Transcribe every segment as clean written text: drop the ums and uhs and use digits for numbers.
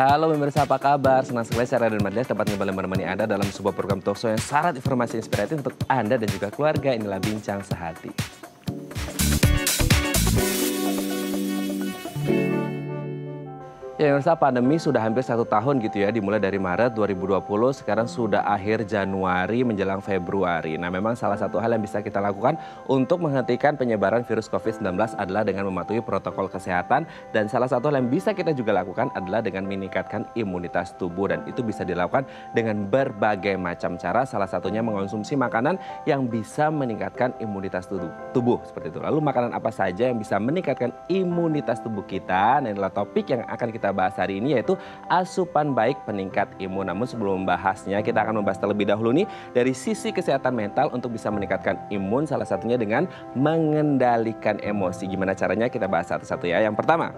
Halo pemirsa, apa kabar? Senang sekali saya Raden Madlias dapat kembali menemani Anda dalam sebuah program talkshow yang syarat informasi inspiratif untuk Anda dan juga keluarga. Inilah Bincang Sehati. Ya pemirsa, pandemi sudah hampir 1 tahun gitu ya, dimulai dari Maret 2020, sekarang sudah akhir Januari menjelang Februari. Nah memang salah satu hal yang bisa kita lakukan untuk menghentikan penyebaran virus COVID-19 adalah dengan mematuhi protokol kesehatan. Dan salah satu hal yang bisa kita juga lakukan adalah dengan meningkatkan imunitas tubuh. Dan itu bisa dilakukan dengan berbagai macam cara, salah satunya mengonsumsi makanan yang bisa meningkatkan imunitas tubuh seperti itu. Lalu makanan apa saja yang bisa meningkatkan imunitas tubuh kita? Nah inilah topik yang akan kita bahas hari ini, yaitu asupan baik peningkat imun. Namun sebelum membahasnya, kita akan membahas terlebih dahulu nih dari sisi kesehatan mental untuk bisa meningkatkan imun, salah satunya dengan mengendalikan emosi. Gimana caranya, kita bahas satu-satu ya. Yang pertama,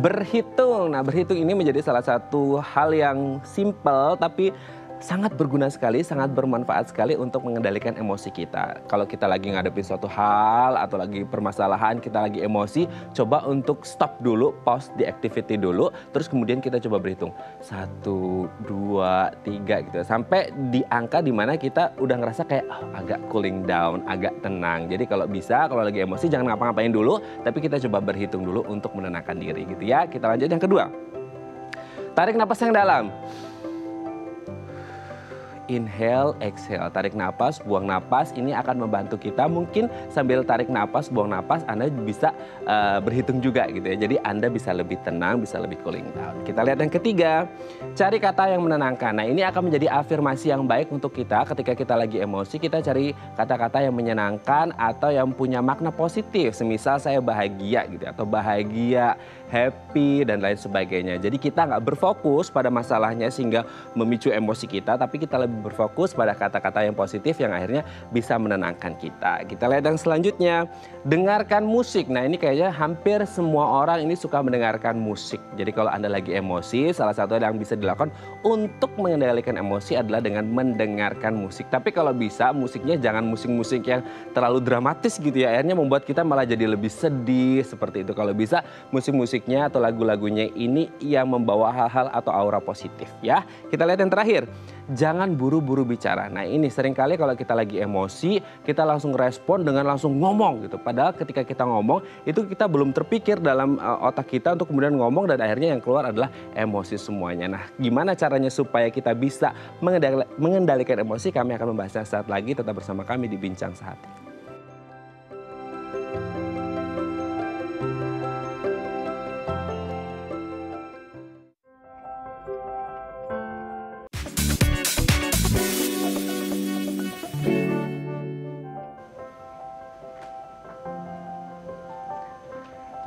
berhitung. Nah berhitung ini menjadi salah satu hal yang simple tapi sangat berguna sekali, sangat bermanfaat sekali untuk mengendalikan emosi kita. Kalau kita lagi ngadepin suatu hal atau lagi permasalahan, kita lagi emosi, coba untuk stop dulu, pause the activity dulu, terus kemudian kita coba berhitung 1, 2, 3 gitu. Sampai di angka dimana kita udah ngerasa kayak agak cooling down, agak tenang. Jadi kalau bisa, kalau lagi emosi jangan ngapa-ngapain dulu, tapi kita coba berhitung dulu untuk menenangkan diri gitu ya. Kita lanjut yang kedua. Tarik napas yang dalam. Inhale, exhale, tarik napas, buang napas. Ini akan membantu kita. Mungkin sambil tarik napas, buang napas, Anda bisa berhitung juga gitu ya. Jadi Anda bisa lebih tenang, bisa lebih cooling down. Kita lihat yang ketiga, cari kata yang menenangkan. Nah ini akan menjadi afirmasi yang baik untuk kita ketika kita lagi emosi. Kita cari kata-kata yang menyenangkan atau yang punya makna positif. Semisal saya bahagia gitu, atau bahagia, happy, dan lain sebagainya. Jadi kita nggak berfokus pada masalahnya sehingga memicu emosi kita, tapi kita lebih berfokus pada kata-kata yang positif yang akhirnya bisa menenangkan kita. Kita lihat yang selanjutnya, dengarkan musik. Nah ini kayaknya hampir semua orang ini suka mendengarkan musik. Jadi kalau Anda lagi emosi, salah satu yang bisa dilakukan untuk mengendalikan emosi adalah dengan mendengarkan musik. Tapi kalau bisa musiknya jangan musik-musik yang terlalu dramatis gitu ya, akhirnya membuat kita malah jadi lebih sedih seperti itu. Kalau bisa musik-musiknya atau lagu-lagunya ini yang membawa hal-hal atau aura positif ya. Kita lihat yang terakhir, jangan buru-buru bicara. Nah ini seringkali kalau kita lagi emosi, kita langsung respon dengan langsung ngomong gitu. Padahal ketika kita ngomong, itu kita belum terpikir dalam otak kita untuk kemudian ngomong dan akhirnya yang keluar adalah emosi semuanya. Nah gimana caranya supaya kita bisa mengendalikan emosi? Kami akan membahasnya saat lagi, tetap bersama kami di Bincang Sehati.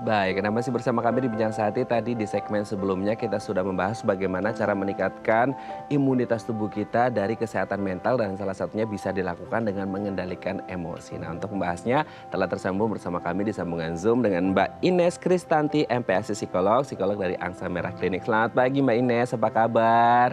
Baik, Anda masih bersama kami di Bincang Sehati. Tadi di segmen sebelumnya kita sudah membahas bagaimana cara meningkatkan imunitas tubuh kita dari kesehatan mental dan salah satunya bisa dilakukan dengan mengendalikan emosi. Nah untuk membahasnya telah tersambung bersama kami di sambungan Zoom dengan Mbak Ines Kristanti, MPASI psikolog dari Angsa Merah Klinik. Selamat pagi Mbak Ines, apa kabar?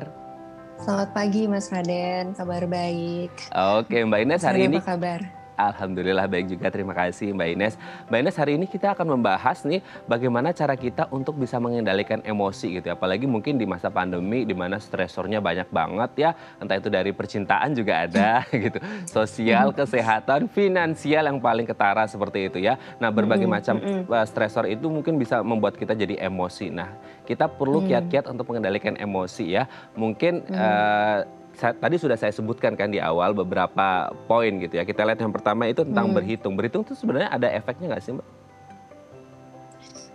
Selamat pagi Mas Raden, kabar baik. Oke Mbak Ines, hari ini apa kabar? Alhamdulillah baik juga, terima kasih Mbak Ines. Mbak Ines, hari ini kita akan membahas nih bagaimana cara kita untuk bisa mengendalikan emosi gitu ya. Apalagi mungkin di masa pandemi di mana stresornya banyak banget ya. Entah itu dari percintaan juga ada gitu. Sosial, kesehatan, finansial yang paling ketara seperti itu ya. Nah berbagai macam stresor itu mungkin bisa membuat kita jadi emosi. Nah kita perlu kiat-kiat untuk mengendalikan emosi ya. Mungkin tadi sudah saya sebutkan kan di awal beberapa poin gitu ya. Kita lihat yang pertama itu tentang berhitung. Berhitung itu sebenarnya ada efeknya nggak sih Mbak?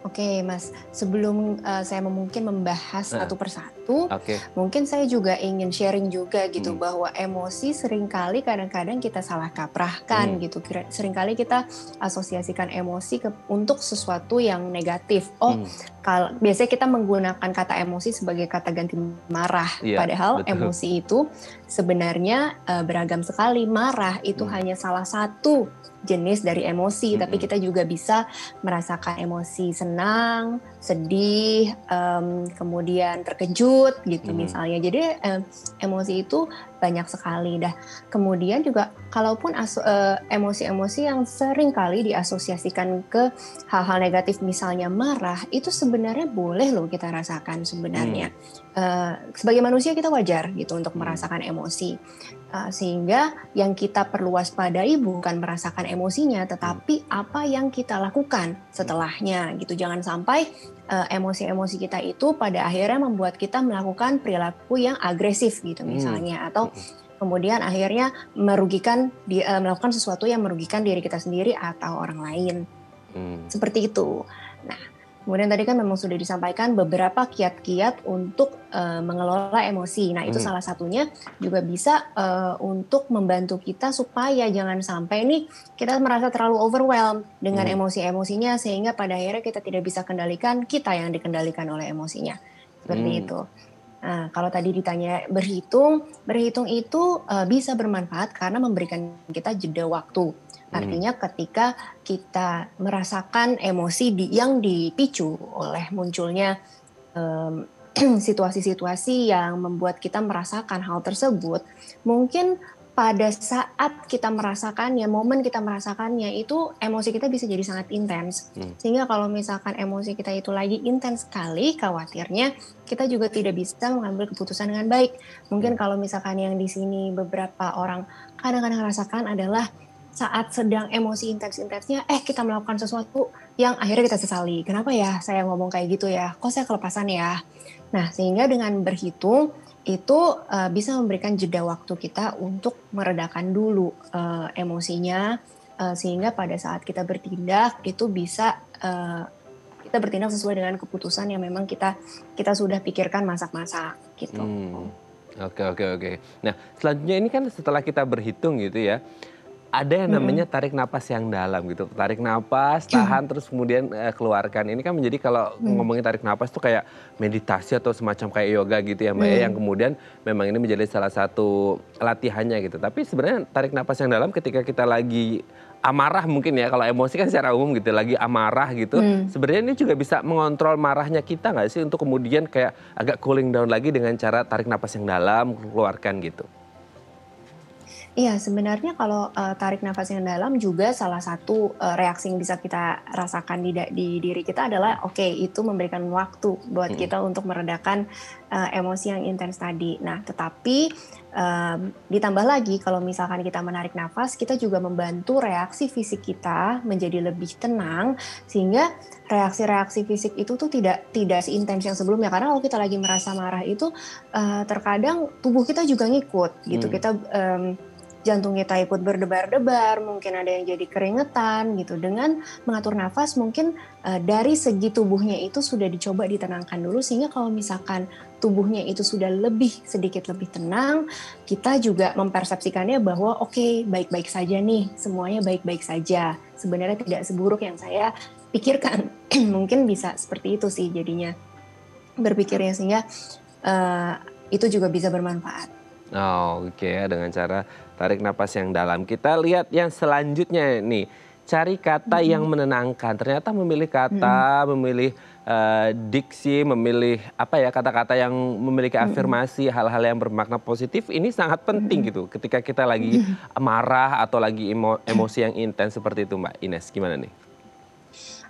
Oke Mas, sebelum saya mungkin membahas satu persatu, mungkin saya juga ingin sharing juga gitu bahwa emosi seringkali kadang-kadang kita salah kaprahkan gitu. Seringkali kita asosiasikan emosi untuk sesuatu yang negatif. Kalau biasanya kita menggunakan kata emosi sebagai kata ganti marah, padahal emosi itu sebenarnya beragam sekali. Marah itu hanya salah satu jenis dari emosi, tapi kita juga bisa merasakan emosi senang, sedih, kemudian terkejut gitu misalnya. Jadi emosi itu banyak sekali. Dah kemudian juga kalaupun emosi-emosi yang sering kali diasosiasikan ke hal-hal negatif, misalnya marah, itu sebenarnya boleh loh kita rasakan sebenarnya. Sebagai manusia kita wajar gitu untuk merasakan emosi. Sehingga yang kita perlu waspadai bukan merasakan emosinya, tetapi apa yang kita lakukan setelahnya gitu. Jangan sampai emosi-emosi kita itu pada akhirnya membuat kita melakukan perilaku yang agresif gitu misalnya, atau kemudian akhirnya melakukan sesuatu yang merugikan diri kita sendiri atau orang lain. Seperti itu. Nah, kemudian tadi kan memang sudah disampaikan beberapa kiat-kiat untuk mengelola emosi. Nah, itu salah satunya juga bisa untuk membantu kita supaya jangan sampai nih kita merasa terlalu overwhelmed dengan emosi-emosinya, sehingga pada akhirnya kita tidak bisa kendalikan, kita yang dikendalikan oleh emosinya. Seperti itu. Nah, kalau tadi ditanya berhitung itu bisa bermanfaat karena memberikan kita jeda waktu. Artinya ketika kita merasakan emosi yang dipicu oleh munculnya situasi-situasi yang membuat kita merasakan hal tersebut, mungkin pada saat kita merasakannya, momen kita merasakannya itu emosi kita bisa jadi sangat intens. Sehingga kalau misalkan emosi kita itu lagi intens sekali, khawatirnya kita juga tidak bisa mengambil keputusan dengan baik. Mungkin kalau misalkan yang di sini beberapa orang kadang-kadang rasakan adalah saat sedang emosi intens-intensnya, kita melakukan sesuatu yang akhirnya kita sesali. Kenapa ya saya ngomong kayak gitu ya? Kok saya kelepasan ya? Nah, sehingga dengan berhitung itu bisa memberikan jeda waktu kita untuk meredakan dulu emosinya, sehingga pada saat kita bertindak itu bisa kita bertindak sesuai dengan keputusan yang memang kita sudah pikirkan masak-masak gitu. Oke. Nah, selanjutnya ini kan setelah kita berhitung gitu ya, ada yang namanya tarik napas yang dalam gitu. Tarik napas, tahan, terus kemudian keluarkan. Ini kan menjadi kalau ngomongin tarik napas tuh kayak meditasi atau semacam kayak yoga gitu ya Mbak ya. Yang kemudian memang ini menjadi salah satu latihannya gitu. Tapi sebenarnya tarik napas yang dalam ketika kita lagi amarah mungkin ya. Kalau emosi kan secara umum gitu, lagi amarah gitu. Sebenarnya ini juga bisa mengontrol marahnya kita nggak sih? Untuk kemudian kayak agak cooling down lagi dengan cara tarik napas yang dalam, keluarkan gitu. Iya, sebenarnya kalau tarik nafas yang dalam juga salah satu reaksi yang bisa kita rasakan di diri kita adalah itu memberikan waktu buat kita untuk meredakan emosi yang intens tadi. Nah, tetapi ditambah lagi kalau misalkan kita menarik nafas, kita juga membantu reaksi fisik kita menjadi lebih tenang, sehingga reaksi-reaksi fisik itu tuh tidak seintens yang sebelumnya. Karena kalau kita lagi merasa marah itu terkadang tubuh kita juga ngikut gitu. Kita jantung kita ikut berdebar-debar, mungkin ada yang jadi keringetan gitu. Dengan mengatur nafas mungkin dari segi tubuhnya itu sudah dicoba ditenangkan dulu, sehingga kalau misalkan tubuhnya itu sudah sedikit lebih tenang, kita juga mempersepsikannya bahwa baik-baik saja nih, semuanya baik-baik saja. Sebenarnya tidak seburuk yang saya pikirkan. Mungkin bisa seperti itu sih jadinya berpikirnya, sehingga itu juga bisa bermanfaat. Dengan cara tarik napas yang dalam. Kita lihat yang selanjutnya nih, cari kata yang menenangkan. Ternyata memilih kata, memilih diksi, memilih kata-kata yang memiliki afirmasi, hal-hal yang bermakna positif, ini sangat penting gitu. Ketika kita lagi marah atau lagi emosi yang intens seperti itu, Mbak Ines, gimana nih?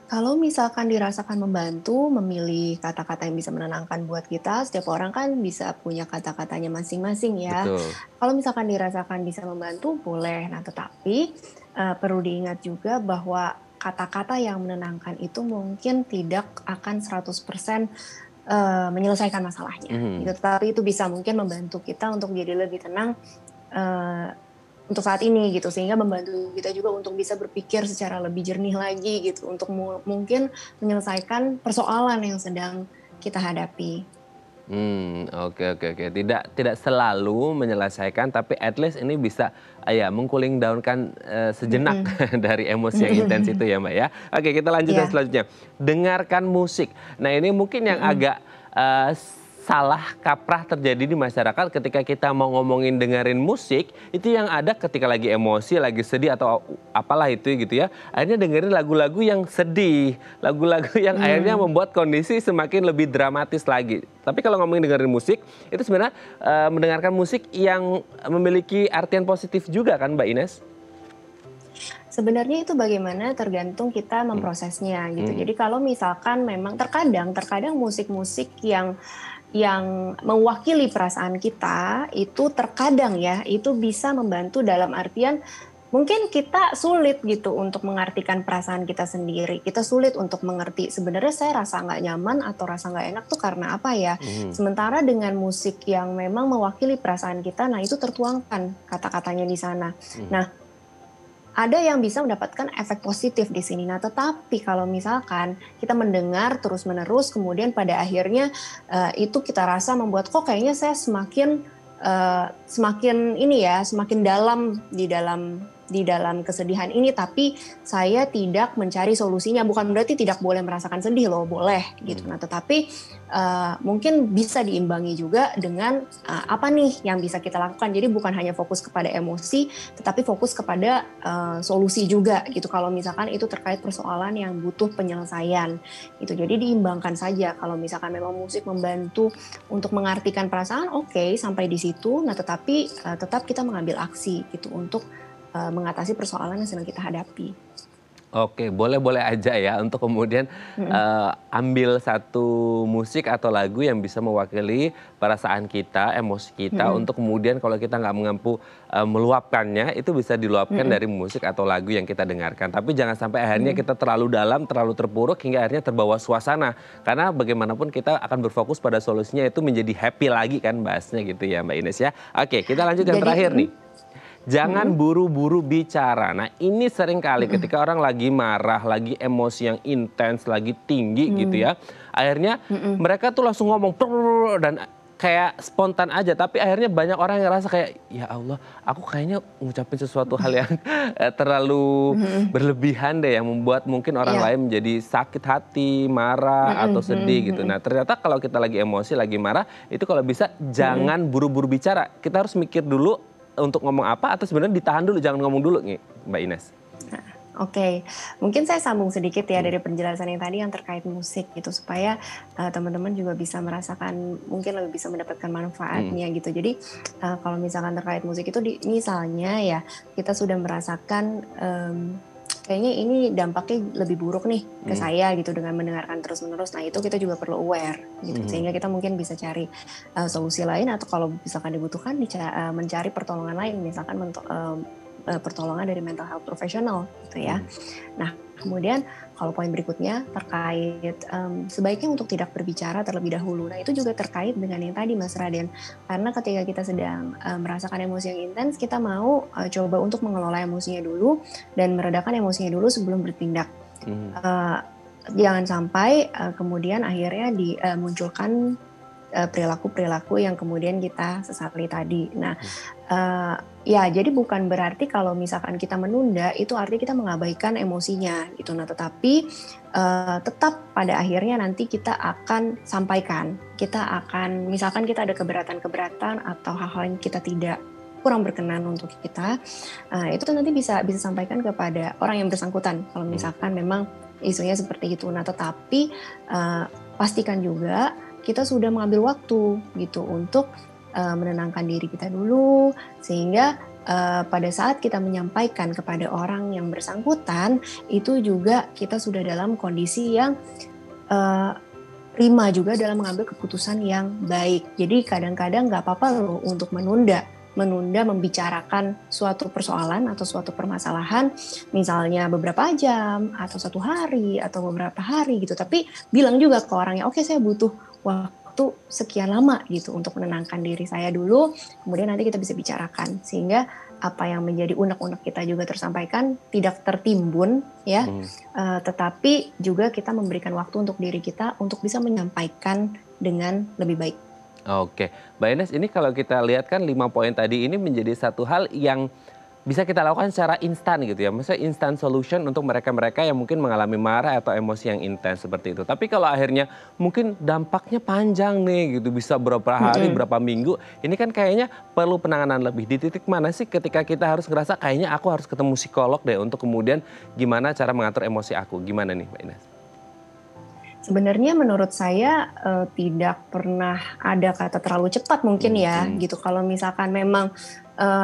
Kalau misalkan dirasakan membantu, memilih kata-kata yang bisa menenangkan buat kita, setiap orang kan bisa punya kata-katanya masing-masing ya. Betul. Kalau misalkan dirasakan bisa membantu, boleh. Nah, tetapi perlu diingat juga bahwa kata-kata yang menenangkan itu mungkin tidak akan 100% menyelesaikan masalahnya. Gitu. Tetapi itu bisa mungkin membantu kita untuk jadi lebih tenang untuk saat ini gitu, sehingga membantu kita juga untuk bisa berpikir secara lebih jernih lagi gitu, untuk mungkin menyelesaikan persoalan yang sedang kita hadapi. Oke. Tidak selalu menyelesaikan, tapi at least ini bisa mengcooling down kan sejenak dari emosi yang intens itu ya Mbak ya. Oke, kita lanjutkan selanjutnya. Dengarkan musik. Nah, ini mungkin yang agak salah kaprah terjadi di masyarakat ketika kita mau ngomongin dengerin musik, itu yang ada ketika lagi emosi, lagi sedih atau apalah itu gitu ya, akhirnya dengerin lagu-lagu yang sedih, lagu-lagu yang akhirnya membuat kondisi semakin lebih dramatis lagi. Tapi kalau ngomongin dengerin musik, itu sebenarnya mendengarkan musik yang memiliki artian positif juga kan Mbak Ines? Sebenarnya itu bagaimana tergantung kita memprosesnya gitu. Jadi kalau misalkan memang terkadang musik-musik yang mewakili perasaan kita itu terkadang ya itu bisa membantu dalam artian mungkin kita sulit gitu untuk mengartikan perasaan kita sendiri. Kita sulit untuk mengerti sebenarnya saya rasa nggak nyaman atau rasa nggak enak tuh karena apa ya. Sementara dengan musik yang memang mewakili perasaan kita, nah itu tertuangkan kata-katanya di sana. Nah, ada yang bisa mendapatkan efek positif di sini. Nah, tetapi kalau misalkan kita mendengar terus-menerus, kemudian pada akhirnya itu kita rasa membuat kok kayaknya saya semakin dalam di dalam kesedihan ini, tapi saya tidak mencari solusinya. Bukan berarti tidak boleh merasakan sedih loh, boleh gitu. Nah, tetapi mungkin bisa diimbangi juga dengan apa nih yang bisa kita lakukan. Jadi bukan hanya fokus kepada emosi, tetapi fokus kepada solusi juga gitu. Kalau misalkan itu terkait persoalan yang butuh penyelesaian gitu. Jadi diimbangkan saja. Kalau misalkan memang musik membantu untuk mengartikan perasaan, oke, sampai di situ. Nah, tetapi tetap kita mengambil aksi gitu untuk mengatasi persoalan yang sedang kita hadapi. Oke, boleh-boleh aja ya untuk kemudian ambil satu musik atau lagu yang bisa mewakili perasaan kita, emosi kita, untuk kemudian kalau kita nggak mampu meluapkannya, itu bisa diluapkan dari musik atau lagu yang kita dengarkan. Tapi jangan sampai akhirnya kita terlalu dalam, terlalu terpuruk hingga akhirnya terbawa suasana. Karena bagaimanapun kita akan berfokus pada solusinya itu menjadi happy lagi kan bahasnya gitu ya Mbak Ines ya. Oke, kita lanjut yang terakhir nih. Jangan buru-buru bicara. Nah ini sering kali ketika orang lagi marah, lagi emosi yang intens, lagi tinggi gitu ya. Akhirnya mereka tuh langsung ngomong dan kayak spontan aja. Tapi akhirnya banyak orang yang ngerasa kayak, ya Allah aku kayaknya ngucapin sesuatu hal yang terlalu berlebihan deh. Yang membuat mungkin orang lain menjadi sakit hati, marah atau sedih gitu. Nah ternyata kalau kita lagi emosi, lagi marah, itu kalau bisa jangan buru-buru bicara. Kita harus mikir dulu untuk ngomong apa atau sebenarnya ditahan dulu, jangan ngomong dulu nih Mbak Ines. Oke, mungkin saya sambung sedikit ya dari penjelasan yang tadi yang terkait musik gitu supaya teman-teman juga bisa merasakan mungkin lebih bisa mendapatkan manfaatnya gitu. Jadi kalau misalkan terkait musik itu misalnya ya kita sudah merasakan kayaknya ini dampaknya lebih buruk nih ke saya gitu dengan mendengarkan terus-menerus. Nah itu kita juga perlu aware gitu sehingga kita mungkin bisa cari solusi lain atau kalau misalkan dibutuhkan mencari pertolongan lain misalkan pertolongan dari mental health professional gitu ya. Nah kemudian kalau poin berikutnya terkait sebaiknya untuk tidak berbicara terlebih dahulu. Nah itu juga terkait dengan yang tadi Mas Raden. Karena ketika kita sedang merasakan emosi yang intens, kita mau coba untuk mengelola emosinya dulu dan meredakan emosinya dulu sebelum bertindak. Jangan sampai kemudian akhirnya dimunculkan perilaku-perilaku yang kemudian kita sesali tadi. Nah, ya jadi bukan berarti kalau misalkan kita menunda itu artinya kita mengabaikan emosinya gitu. Nah, tetapi tetap pada akhirnya nanti kita akan sampaikan. Kita akan misalkan kita ada keberatan-keberatan atau hal-hal yang kita tidak kurang berkenan untuk kita, itu nanti bisa sampaikan kepada orang yang bersangkutan. Kalau misalkan memang isunya seperti itu. Nah, tetapi pastikan juga kita sudah mengambil waktu gitu untuk menenangkan diri kita dulu sehingga pada saat kita menyampaikan kepada orang yang bersangkutan itu juga kita sudah dalam kondisi yang prima juga dalam mengambil keputusan yang baik. Jadi kadang-kadang nggak apa-apa loh untuk menunda membicarakan suatu persoalan atau suatu permasalahan misalnya beberapa jam atau 1 hari atau beberapa hari gitu, tapi bilang juga ke orangnya oke saya butuh waktu sekian lama gitu untuk menenangkan diri saya dulu, kemudian nanti kita bisa bicarakan sehingga apa yang menjadi unek-unek kita juga tersampaikan tidak tertimbun ya, tetapi juga kita memberikan waktu untuk diri kita untuk bisa menyampaikan dengan lebih baik. Oke, Mbak Ines ini kalau kita lihat kan 5 poin tadi ini menjadi satu hal yang bisa kita lakukan secara instan gitu ya. Maksudnya instant solution untuk mereka-mereka yang mungkin mengalami marah atau emosi yang intens seperti itu. Tapi kalau akhirnya mungkin dampaknya panjang nih gitu, bisa berapa hari, berapa minggu. Ini kan kayaknya perlu penanganan lebih. Di titik mana sih ketika kita harus ngerasa kayaknya aku harus ketemu psikolog deh untuk kemudian gimana cara mengatur emosi aku. Gimana nih Mbak Ines? Sebenarnya menurut saya tidak pernah ada kata terlalu cepat mungkin ya gitu. Kalau misalkan memang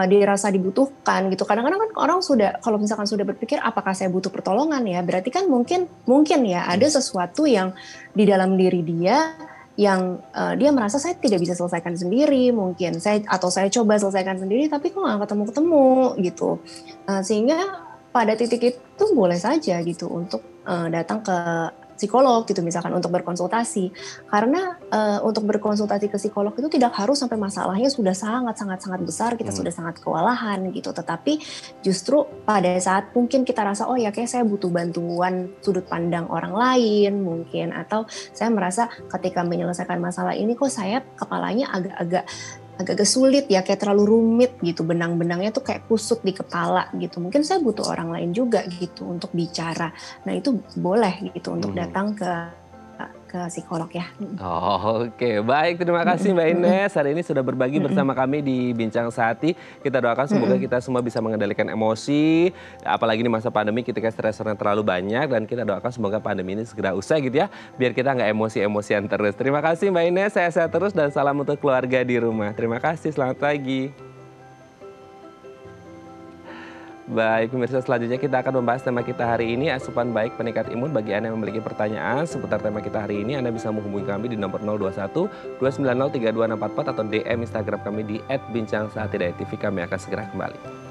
dirasa dibutuhkan gitu. Kadang-kadang kan orang kalau misalkan sudah berpikir apakah saya butuh pertolongan ya, berarti kan mungkin ya ada sesuatu yang di dalam diri dia yang dia merasa saya tidak bisa selesaikan sendiri, mungkin saya coba selesaikan sendiri tapi kok nggak ketemu gitu. Sehingga pada titik itu boleh saja gitu untuk datang ke psikolog gitu misalkan untuk berkonsultasi, karena untuk berkonsultasi ke psikolog itu tidak harus sampai masalahnya sudah sangat besar, kita sudah sangat kewalahan gitu, tetapi justru pada saat mungkin kita rasa oh ya kayak saya butuh bantuan sudut pandang orang lain mungkin, atau saya merasa ketika menyelesaikan masalah ini kok saya kepalanya agak sulit ya, kayak terlalu rumit gitu, benang-benangnya tuh kayak kusut di kepala gitu. Mungkin saya butuh orang lain juga gitu untuk bicara. Nah itu boleh gitu untuk datang ke psikolog ya. Oh, oke, baik, terima kasih Mbak Ines hari ini sudah berbagi bersama kami di Bincang Sehati. Kita doakan semoga kita semua bisa mengendalikan emosi, apalagi di masa pandemi ketika stresornya terlalu banyak, dan kita doakan semoga pandemi ini segera usai gitu ya, biar kita nggak emosi-emosian terus. Terima kasih Mbak Ines, sehat-sehat terus dan salam untuk keluarga di rumah. Terima kasih, selamat pagi. Baik, pemirsa, selanjutnya kita akan membahas tema kita hari ini, asupan baik peningkat imun. Bagi Anda yang memiliki pertanyaan seputar tema kita hari ini, Anda bisa menghubungi kami di nomor 021 290 3244 atau DM Instagram kami di @bincangsahatidayatv. Kami akan segera kembali.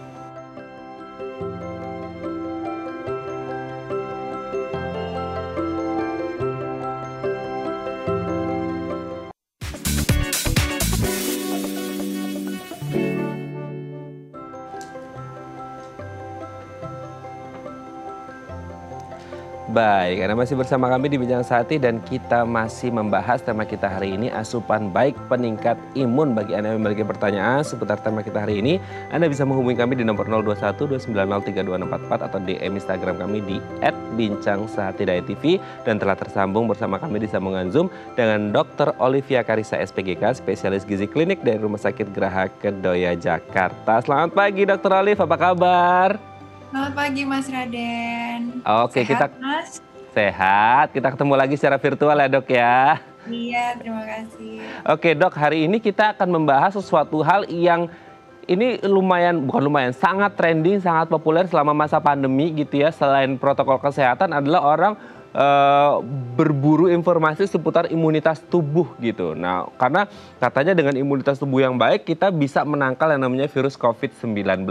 Baik, Anda masih bersama kami di Bincang Sehati dan kita masih membahas tema kita hari ini, asupan baik peningkat imun. Bagi Anda yang memiliki pertanyaan seputar tema kita hari ini, Anda bisa menghubungi kami di nomor 021 290 3244 atau DM Instagram kami di @bincangsahatidayatv, dan telah tersambung bersama kami di sambungan Zoom dengan Dr. Olivia Karissa SPGK, spesialis gizi klinik dari Rumah Sakit Geraha Kedoya, Jakarta. Selamat pagi Dr. Olive, apa kabar? Selamat pagi Mas Raden. Oke, sehat, Mas? Sehat. Kita ketemu lagi secara virtual ya Dok ya. Iya, terima kasih. Oke Dok, hari ini kita akan membahas sesuatu hal yang ini sangat trending, sangat populer selama masa pandemi gitu ya. Selain protokol kesehatan adalah orang berburu informasi seputar imunitas tubuh gitu. Nah, karena katanya dengan imunitas tubuh yang baik kita bisa menangkal yang namanya virus COVID-19.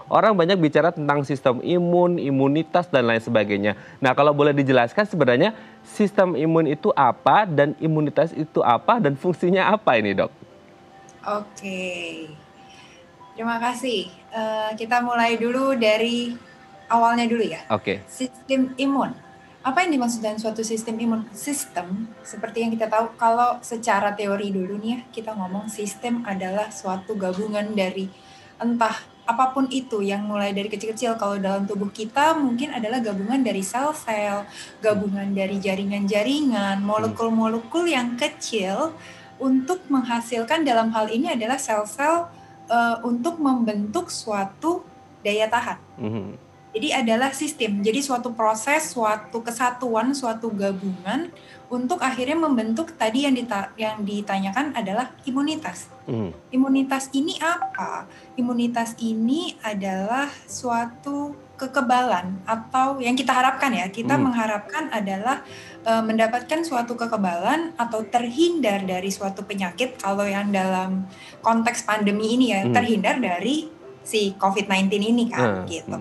Orang banyak bicara tentang sistem imun, imunitas dan lain sebagainya. Nah, kalau boleh dijelaskan sebenarnya sistem imun itu apa dan imunitas itu apa dan fungsinya apa ini, Dok? Oke. Terima kasih. Kita mulai dulu dari awalnya dulu ya. Oke. Sistem imun. Apa yang dimaksud dengan suatu sistem imun? Sistem, seperti yang kita tahu, kalau secara teori dulu nih ya, kita ngomong sistem adalah suatu gabungan dari entah apapun itu, yang mulai dari kecil-kecil. Kalau dalam tubuh kita mungkin adalah gabungan dari sel-sel, gabungan dari jaringan-jaringan, molekul-molekul yang kecil untuk menghasilkan, dalam hal ini adalah sel-sel untuk membentuk suatu daya tahan. Jadi adalah sistem, jadi suatu proses, suatu kesatuan, suatu gabungan untuk akhirnya membentuk tadi yang ditanyakan adalah imunitas. Imunitas ini apa? Imunitas ini adalah suatu kekebalan, atau yang kita harapkan ya, kita mengharapkan adalah mendapatkan suatu kekebalan atau terhindar dari suatu penyakit. Kalau yang dalam konteks pandemi ini ya, terhindar dari si COVID-19 ini kan gitu.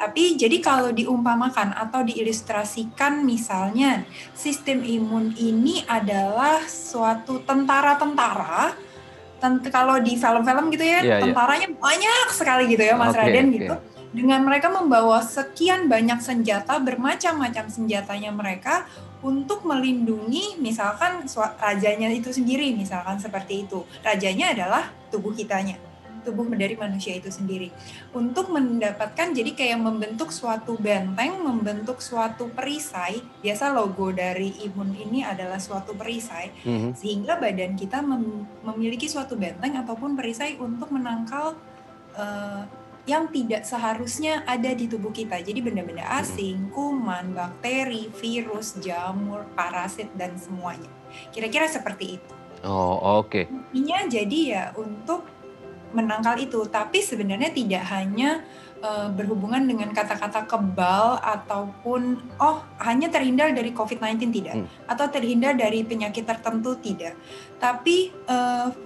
Tapi jadi kalau diumpamakan atau diilustrasikan, misalnya sistem imun ini adalah suatu tentara-tentara. Kalau di film-film gitu ya, tentaranya banyak sekali gitu ya Mas Raden gitu. Dengan mereka membawa sekian banyak senjata, bermacam-macam senjatanya mereka untuk melindungi misalkan rajanya itu sendiri, misalkan seperti itu. Rajanya adalah tubuh kitanya. tubuh dari manusia itu sendiri. Untuk mendapatkan, jadi kayak membentuk suatu benteng, membentuk suatu perisai. Biasa logo dari imun ini adalah suatu perisai, sehingga badan kita memiliki suatu benteng ataupun perisai untuk menangkal yang tidak seharusnya ada di tubuh kita. Jadi benda-benda asing, kuman, bakteri, virus, jamur, parasit, dan semuanya. Kira-kira seperti itu. Oh, oke. Intinya jadi ya untuk menangkal itu, tapi sebenarnya tidak hanya berhubungan dengan kata-kata kebal ataupun hanya terhindar dari COVID-19 tidak, atau terhindar dari penyakit tertentu tidak. Tapi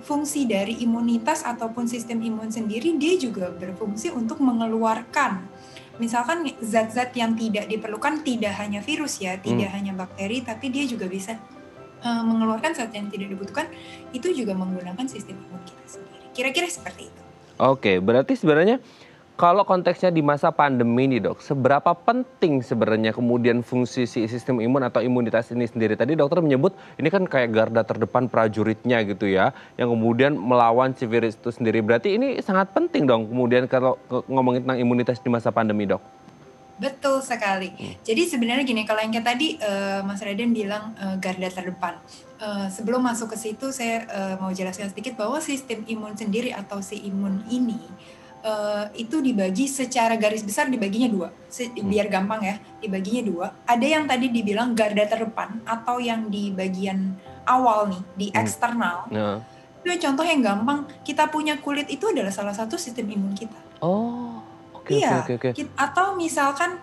fungsi dari imunitas ataupun sistem imun sendiri dia juga berfungsi untuk mengeluarkan misalkan zat-zat yang tidak diperlukan, tidak hanya virus ya, tidak hanya bakteri, tapi dia juga bisa mengeluarkan zat yang tidak dibutuhkan, itu juga menggunakan sistem imun kita sendiri. Kira-kira seperti itu. Oke, berarti sebenarnya kalau konteksnya di masa pandemi nih dok, seberapa penting sebenarnya kemudian fungsi si sistem imun atau imunitas ini sendiri? Tadi dokter menyebut ini kan kayak garda terdepan prajuritnya gitu ya, yang kemudian melawan si virus itu sendiri. Berarti ini sangat penting dong kemudian kalau ngomongin tentang imunitas di masa pandemi dok. Betul sekali. Jadi sebenarnya gini, kalau yang kayak tadi Mas Raden bilang garda terdepan. Sebelum masuk ke situ saya mau jelaskan sedikit bahwa sistem imun sendiri atau si imun ini itu dibagi secara garis besar, dibaginya dua. Biar gampang ya, dibaginya dua. Ada yang tadi dibilang garda terdepan atau yang di bagian awal nih, di eksternal. Itu contoh yang gampang, kita punya kulit itu adalah salah satu sistem imun kita. Iya. Atau misalkan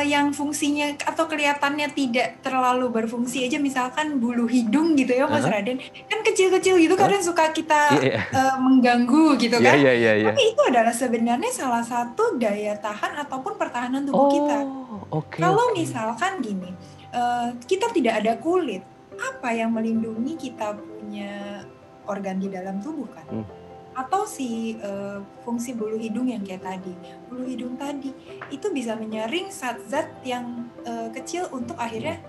yang fungsinya atau kelihatannya tidak terlalu berfungsi aja, misalkan bulu hidung gitu ya Mas Raden, kan kecil-kecil gitu kadang suka kita mengganggu gitu kan. Tapi itu adalah sebenarnya salah satu daya tahan ataupun pertahanan tubuh kita. Kalau misalkan gini, kita tidak ada kulit, apa yang melindungi kita punya organ di dalam tubuh kan? Atau si fungsi bulu hidung yang kayak tadi. Bulu hidung tadi itu bisa menyaring zat-zat yang kecil untuk akhirnya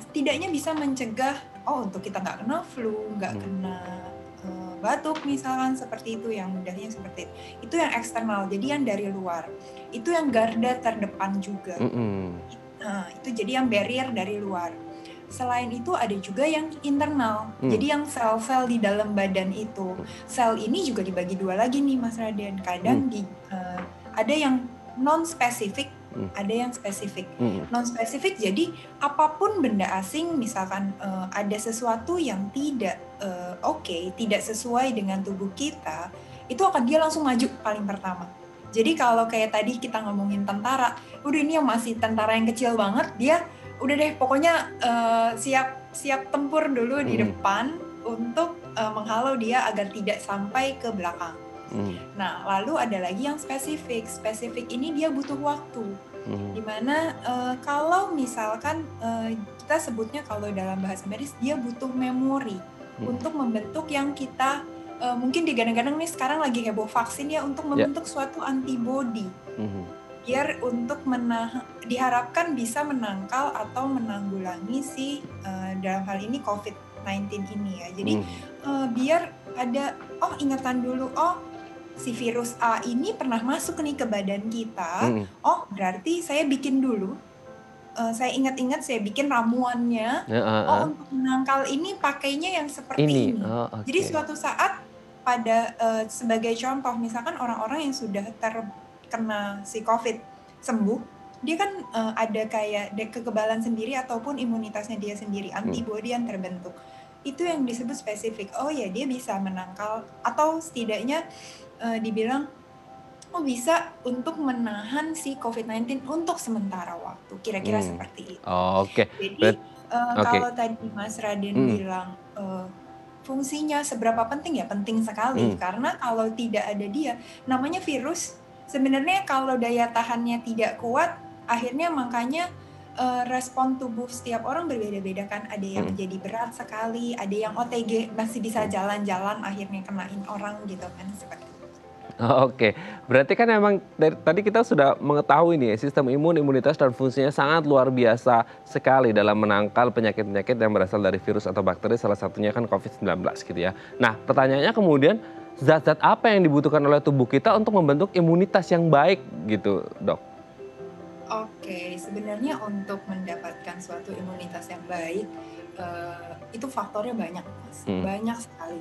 setidaknya bisa mencegah untuk kita nggak kena flu, nggak kena batuk misalkan, seperti itu, yang mudahnya seperti itu. Itu yang eksternal, jadi yang dari luar. Itu yang garda terdepan juga. Itu jadi yang barrier dari luar. Selain itu ada juga yang internal, jadi yang sel-sel di dalam badan itu. Sel ini juga dibagi dua lagi nih Mas Raden. Kadang ada yang non-spesifik, ada yang spesifik. Non-spesifik jadi apapun benda asing, misalkan ada sesuatu yang tidak tidak sesuai dengan tubuh kita, itu akan dia langsung maju paling pertama. Jadi kalau kayak tadi kita ngomongin tentara, udah ini yang masih tentara yang kecil banget, dia udah deh pokoknya siap tempur dulu di depan untuk menghalau dia agar tidak sampai ke belakang. Nah, lalu ada lagi yang spesifik. Spesifik ini dia butuh waktu. Dimana kalau misalkan kita sebutnya kalau dalam bahasa medis dia butuh memori untuk membentuk yang kita mungkin digadang-gadang nih sekarang lagi heboh vaksin ya, untuk membentuk suatu antibody. Biar untuk diharapkan bisa menangkal atau menanggulangi si dalam hal ini COVID-19 ini ya. Jadi biar ada ingatan dulu, si virus A ini pernah masuk nih ke badan kita. Berarti saya bikin dulu. Saya ingat-ingat, saya bikin ramuannya. Untuk menangkal ini pakainya yang seperti ini. Jadi suatu saat pada sebagai contoh, misalkan orang-orang yang sudah terkena si COVID sembuh, dia kan ada kayak kekebalan sendiri ataupun imunitasnya dia sendiri, antibody yang terbentuk. Itu yang disebut spesifik. Dia bisa menangkal atau setidaknya dibilang bisa untuk menahan si COVID-19 untuk sementara waktu. Kira-kira seperti itu. Jadi kalau tadi Mas Raden bilang fungsinya seberapa penting, ya penting sekali. Karena kalau tidak ada dia, namanya virus, sebenarnya kalau daya tahannya tidak kuat, akhirnya makanya respon tubuh setiap orang berbeda-beda kan. Ada yang jadi berat sekali, ada yang OTG masih bisa jalan-jalan, akhirnya kenain orang gitu kan, seperti itu. Berarti kan memang dari tadi kita sudah mengetahui nih sistem imunitas dan fungsinya sangat luar biasa sekali dalam menangkal penyakit-penyakit yang berasal dari virus atau bakteri, salah satunya kan COVID-19 gitu ya. Nah, pertanyaannya kemudian zat-zat apa yang dibutuhkan oleh tubuh kita untuk membentuk imunitas yang baik gitu, Dok? Oke, sebenarnya untuk mendapatkan suatu imunitas yang baik, itu faktornya banyak, Mas. Banyak sekali.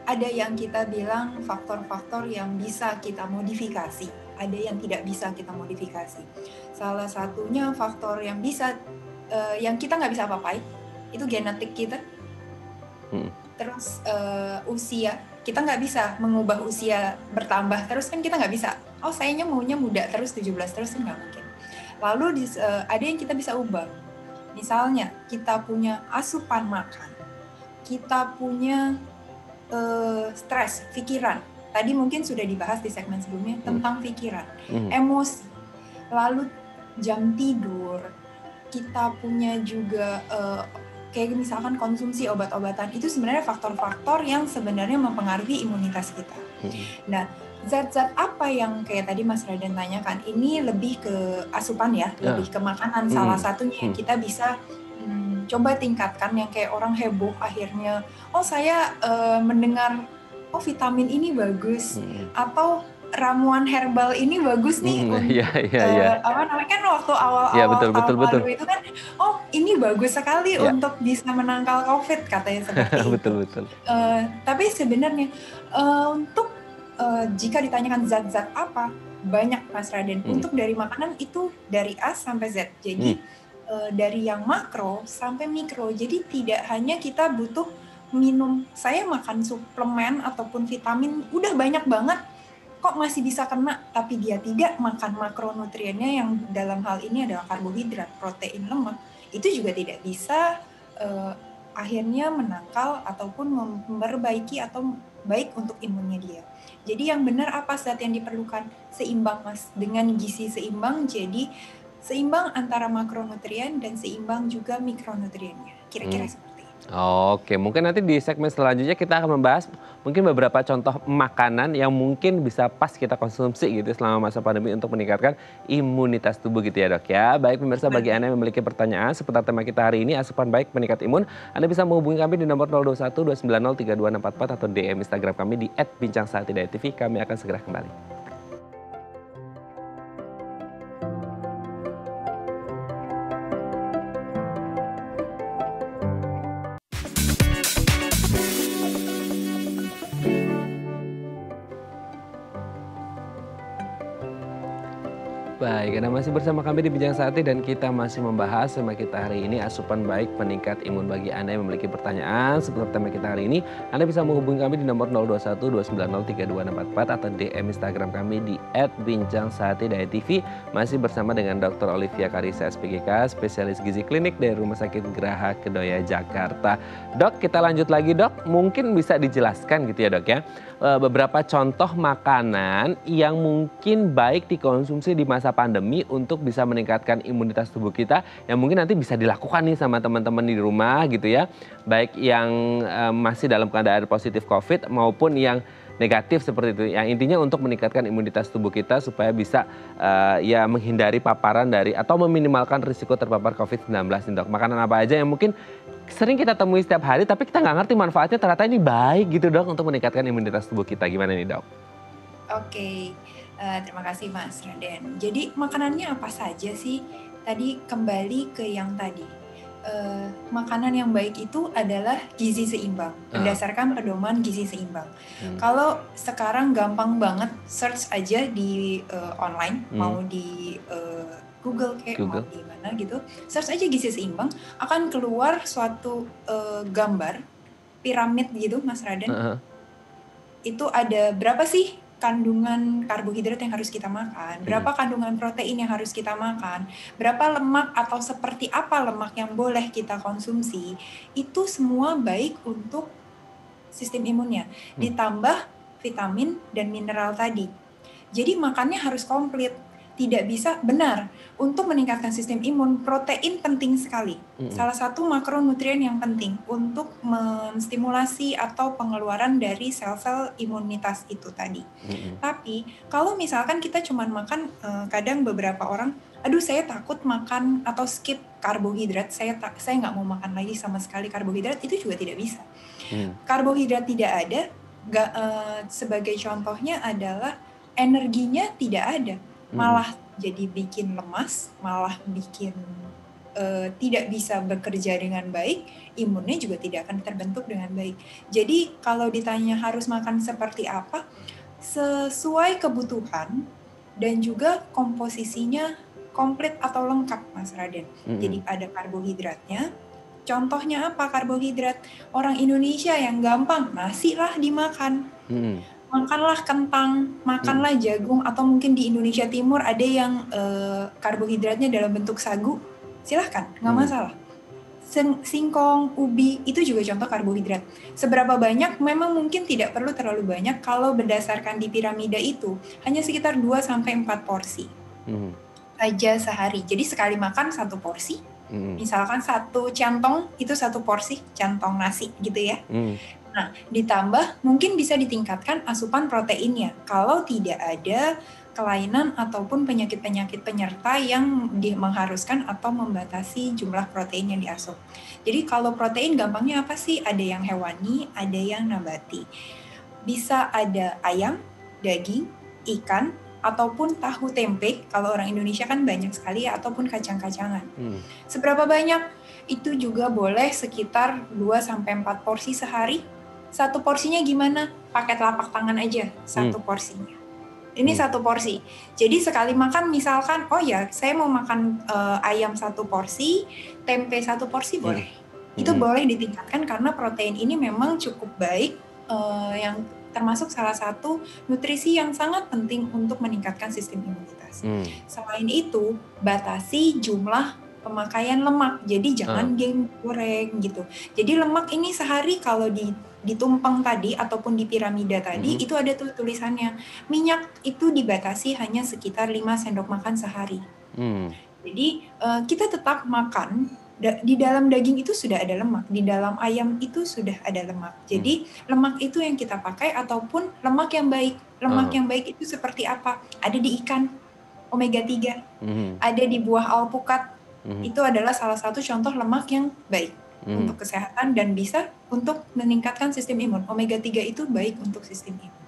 Ada yang kita bilang faktor-faktor yang bisa kita modifikasi, ada yang tidak bisa kita modifikasi. Salah satunya faktor yang bisa, yang kita nggak bisa apa-apain, itu genetik kita. Terus usia, kita nggak bisa mengubah usia bertambah terus, kan kita nggak bisa. Oh, sayanya maunya muda terus 17 terus, kan nggak mungkin. Lalu ada yang kita bisa ubah. Misalnya kita punya asupan makan, kita punya stres, pikiran. Tadi mungkin sudah dibahas di segmen sebelumnya tentang pikiran, emosi, lalu jam tidur. Kita punya juga kayak misalkan konsumsi obat-obatan, itu sebenarnya faktor-faktor yang sebenarnya mempengaruhi imunitas kita. Nah, zat-zat apa yang kayak tadi Mas Raden tanyakan, ini lebih ke asupan ya, lebih ke makanan. Salah satunya yang kita bisa coba tingkatkan, yang kayak orang heboh akhirnya, oh saya mendengar, oh vitamin ini bagus, atau ramuan herbal ini bagus nih untuk apa namanya, kan waktu awal itu kan, oh ini bagus sekali untuk bisa menangkal COVID katanya seperti itu. Tapi sebenarnya untuk jika ditanyakan zat-zat apa, banyak Mas Raden. Untuk dari makanan itu dari A sampai Z. Jadi dari yang makro sampai mikro. Jadi tidak hanya kita butuh minum, saya makan suplemen ataupun vitamin udah banyak banget, kok masih bisa kena, tapi dia tidak makan makronutriennya yang dalam hal ini adalah karbohidrat, protein, lemak, itu juga tidak bisa akhirnya menangkal ataupun memperbaiki atau baik untuk imunnya dia. Jadi yang benar apa zat yang diperlukan? Seimbang, Mas. Dengan gizi seimbang, jadi seimbang antara makronutrien dan seimbang juga mikronutriennya. Kira-kira seperti itu. Oke, mungkin nanti di segmen selanjutnya kita akan membahas mungkin beberapa contoh makanan yang mungkin bisa pas kita konsumsi gitu selama masa pandemi untuk meningkatkan imunitas tubuh gitu ya, Dok ya. Baik pemirsa, bagi Anda yang memiliki pertanyaan seputar tema kita hari ini, asupan baik meningkat imun, Anda bisa menghubungi kami di nomor 021 290 32644 atau DM Instagram kami di @bincangsaat.tv. Kami akan segera kembali. Baik, Anda masih bersama kami di Bincang Saatnya dan kita masih membahas tema kita hari ini, asupan baik peningkat imun. Bagi Anda yang memiliki pertanyaan seputar tema kita hari ini, Anda bisa menghubungi kami di nomor 021 290 32644 atau DM Instagram kami di @bincangsaatnya.tv. Masih bersama dengan Dr. Olivia Karisa SPGK, spesialis gizi klinik dari Rumah Sakit Geraha Kedoya, Jakarta. Dok, kita lanjut lagi, Dok. Mungkin bisa dijelaskan gitu ya, Dok ya, beberapa contoh makanan yang mungkin baik dikonsumsi di masa pandemi untuk bisa meningkatkan imunitas tubuh kita, yang mungkin nanti bisa dilakukan nih sama teman-teman di rumah gitu ya, baik yang masih dalam keadaan positif COVID maupun yang negatif seperti itu, yang intinya untuk meningkatkan imunitas tubuh kita supaya bisa ya menghindari paparan dari atau meminimalkan risiko terpapar COVID-19 nih, Dok. Makanan apa aja yang mungkin sering kita temui setiap hari tapi kita nggak ngerti manfaatnya, ternyata ini baik gitu, Dok, untuk meningkatkan imunitas tubuh kita. Gimana nih, Dok? Oke. Terima kasih Mas Raden. Jadi makanannya apa saja sih? Tadi kembali ke yang tadi. Makanan yang baik itu adalah gizi seimbang, berdasarkan pedoman gizi seimbang. Kalau sekarang gampang banget search aja di online, mau di Google kayak mau di mana gitu, search aja gizi seimbang, akan keluar suatu gambar piramid gitu, Mas Raden. Itu ada berapa sih kandungan karbohidrat yang harus kita makan, berapa kandungan protein yang harus kita makan, berapa lemak atau seperti apa lemak yang boleh kita konsumsi, itu semua baik untuk sistem imunnya. Ditambah vitamin dan mineral tadi. Jadi makannya harus komplit. Tidak bisa benar. Untuk meningkatkan sistem imun, protein penting sekali. Salah satu makronutrien yang penting untuk menstimulasi atau pengeluaran dari sel-sel imunitas itu tadi. Tapi kalau misalkan kita cuma makan, kadang beberapa orang, aduh saya takut makan atau skip karbohidrat, saya nggak mau makan lagi sama sekali karbohidrat, itu juga tidak bisa. Karbohidrat tidak ada, Sebagai contohnya adalah energinya tidak ada, malah jadi bikin lemas, malah bikin tidak bisa bekerja dengan baik, imunnya juga tidak akan terbentuk dengan baik. Jadi kalau ditanya harus makan seperti apa, sesuai kebutuhan dan juga komposisinya komplit atau lengkap, Mas Raden. Jadi ada karbohidratnya. Contohnya apa karbohidrat? Orang Indonesia yang gampang, nasi lah dimakan. Makanlah kentang, makanlah jagung, atau mungkin di Indonesia Timur ada yang karbohidratnya dalam bentuk sagu. Silahkan, nggak masalah. Singkong, ubi, itu juga contoh karbohidrat. Seberapa banyak? Memang mungkin tidak perlu terlalu banyak kalau berdasarkan di piramida itu, hanya sekitar 2-4 porsi saja sehari. Jadi sekali makan 1 porsi, misalkan 1 centong, itu 1 porsi, centong nasi gitu ya. Nah, ditambah mungkin bisa ditingkatkan asupan proteinnya kalau tidak ada kelainan ataupun penyakit-penyakit penyerta yang mengharuskan atau membatasi jumlah protein yang diasup. Jadi kalau protein gampangnya apa sih? Ada yang hewani, ada yang nabati. Bisa ada ayam, daging, ikan, ataupun tahu tempe, kalau orang Indonesia kan banyak sekali ya, ataupun kacang-kacangan. Seberapa banyak? Itu juga boleh sekitar 2-4 porsi sehari. 1 porsinya gimana? Pakai telapak tangan aja, 1 porsinya. Ini 1 porsi. Jadi sekali makan misalkan, oh ya saya mau makan ayam 1 porsi, tempe 1 porsi boleh. Itu boleh ditingkatkan karena protein ini memang cukup baik, yang termasuk salah satu nutrisi yang sangat penting untuk meningkatkan sistem imunitas. Selain itu, batasi jumlah pemakaian lemak. Jadi jangan goreng gitu. Jadi lemak ini sehari kalau ditumpang tadi ataupun di piramida tadi itu ada tuh tulisannya. Minyak itu dibatasi hanya sekitar 5 sendok makan sehari. Jadi kita tetap makan. Di dalam daging itu sudah ada lemak, di dalam ayam itu sudah ada lemak. Jadi lemak itu yang kita pakai ataupun lemak yang baik. Lemak yang baik itu seperti apa? Ada di ikan, omega 3. Ada di buah alpukat. Itu adalah salah satu contoh lemak yang baik untuk kesehatan dan bisa untuk meningkatkan sistem imun. Omega 3 itu baik untuk sistem imun.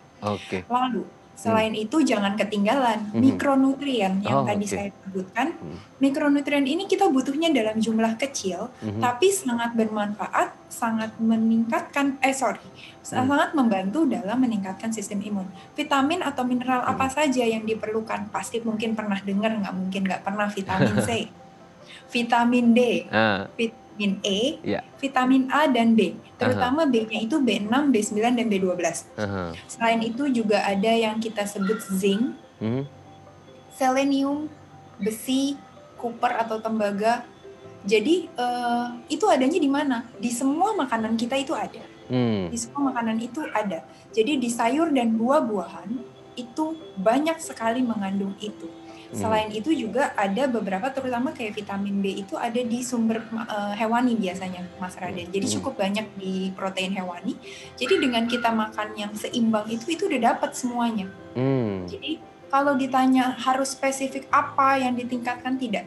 Lalu selain itu jangan ketinggalan mikronutrien yang tadi saya sebutkan. Mikronutrien ini kita butuhnya dalam jumlah kecil, tapi sangat bermanfaat, sangat meningkatkan, sangat membantu dalam meningkatkan sistem imun. Vitamin atau mineral apa saja yang diperlukan? Pasti mungkin pernah dengar, nggak mungkin nggak pernah. Vitamin C, vitamin D, vitamin E, vitamin A dan B. Terutama B-nya itu B6, B9, dan B12. Selain itu juga ada yang kita sebut zinc, selenium, besi, kuper atau tembaga. Jadi itu adanya di mana? Di semua makanan kita itu ada. Di semua makanan itu ada. Jadi di sayur dan buah-buahan itu banyak sekali mengandung itu. Selain itu juga ada beberapa, terutama kayak vitamin B itu ada di sumber hewani biasanya, Mas Raden. Jadi cukup banyak di protein hewani. Jadi dengan kita makan yang seimbang itu udah dapat semuanya. Jadi kalau ditanya harus spesifik apa yang ditingkatkan, tidak.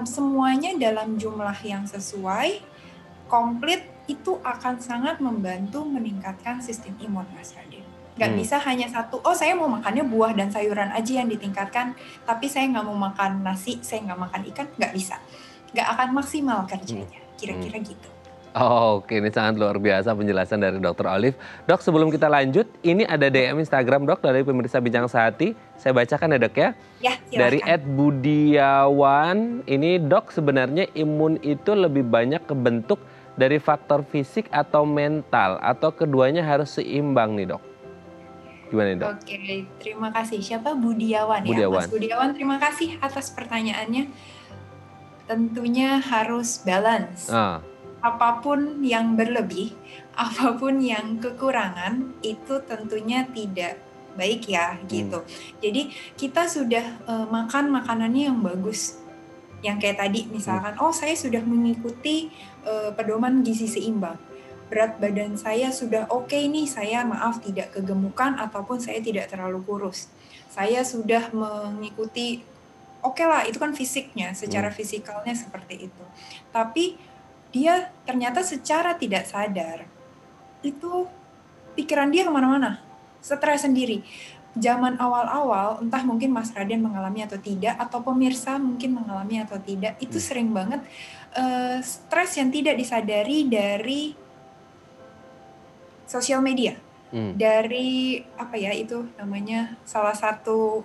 Semuanya dalam jumlah yang sesuai, komplit, itu akan sangat membantu meningkatkan sistem imun, Mas Raden. Nggak bisa hanya satu, saya mau makannya buah dan sayuran aja yang ditingkatkan, tapi saya nggak mau makan nasi, saya nggak makan ikan, nggak bisa. Nggak akan maksimal kerjanya, kira-kira gitu. Oke, ini sangat luar biasa penjelasan dari Dr. Olive. Dok, sebelum kita lanjut, ini ada DM Instagram, Dok, dari pemirsa Bincang Sehati. Saya bacakan ya, Dok ya. Ya, silakan. Dari @budiawan, ini Dok, sebenarnya imun itu lebih banyak kebentuk dari faktor fisik atau mental, atau keduanya harus seimbang nih, Dok? Gimana, Dok? Oke, terima kasih. Siapa? Budiawan ya? Mas Budiawan, terima kasih atas pertanyaannya. Tentunya harus balance. Apapun yang berlebih, apapun yang kekurangan, itu tentunya tidak baik ya, gitu. Jadi kita sudah makan makanannya yang bagus. Yang kayak tadi misalkan, saya sudah mengikuti pedoman gizi seimbang. Berat badan saya sudah oke nih, saya tidak kegemukan ataupun saya tidak terlalu kurus. Saya sudah mengikuti, oke lah, itu kan fisiknya, secara fisikalnya seperti itu. Tapi dia ternyata secara tidak sadar itu pikiran dia kemana-mana, stres sendiri. Zaman awal-awal, entah mungkin Mas Raden mengalami atau tidak, atau pemirsa mungkin mengalami atau tidak, itu sering banget stres yang tidak disadari dari sosial media. Dari apa ya itu namanya, salah satu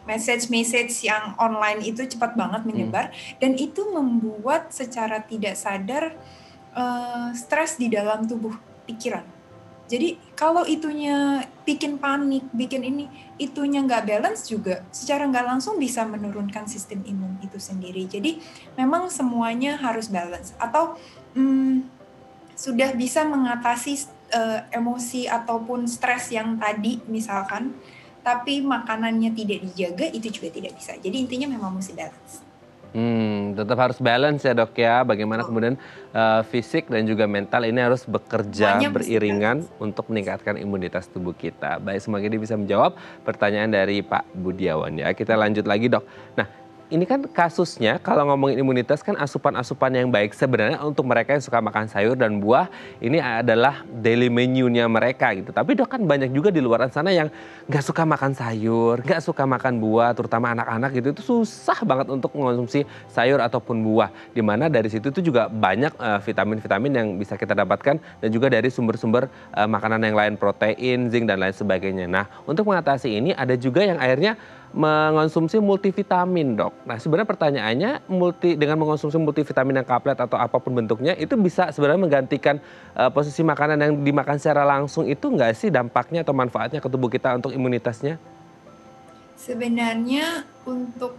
message yang online itu cepat banget menyebar, dan itu membuat secara tidak sadar stres di dalam tubuh pikiran. Jadi kalau itunya bikin panik, bikin ini, itunya nggak balance juga, secara nggak langsung bisa menurunkan sistem imun itu sendiri. Jadi memang semuanya harus balance. Atau sudah bisa mengatasi emosi ataupun stres yang tadi misalkan, tapi makanannya tidak dijaga, itu juga tidak bisa. Jadi intinya memang mesti balance. Tetap harus balance ya dok ya, bagaimana kemudian fisik dan juga mental ini harus bekerja beriringan untuk meningkatkan imunitas tubuh kita. Baik, semoga ini bisa menjawab pertanyaan dari Pak Budiawan ya. Kita lanjut lagi dok. Nah, ini kan kasusnya kalau ngomongin imunitas kan asupan-asupan yang baik sebenarnya untuk mereka yang suka makan sayur dan buah ini adalah daily menu-nya mereka gitu. Tapi dok kan banyak juga di luar sana yang nggak suka makan sayur, nggak suka makan buah, terutama anak-anak gitu. Itu susah banget untuk mengonsumsi sayur ataupun buah. Dimana dari situ tuh juga banyak vitamin-vitamin yang bisa kita dapatkan dan juga dari sumber-sumber makanan yang lain, protein, zinc dan lain sebagainya. Nah, untuk mengatasi ini ada juga yang akhirnya mengonsumsi multivitamin dok. Nah sebenarnya pertanyaannya dengan mengonsumsi multivitamin yang kaplet atau apapun bentuknya itu bisa sebenarnya menggantikan posisi makanan yang dimakan secara langsung itu nggak sih dampaknya atau manfaatnya ke tubuh kita untuk imunitasnya? Sebenarnya untuk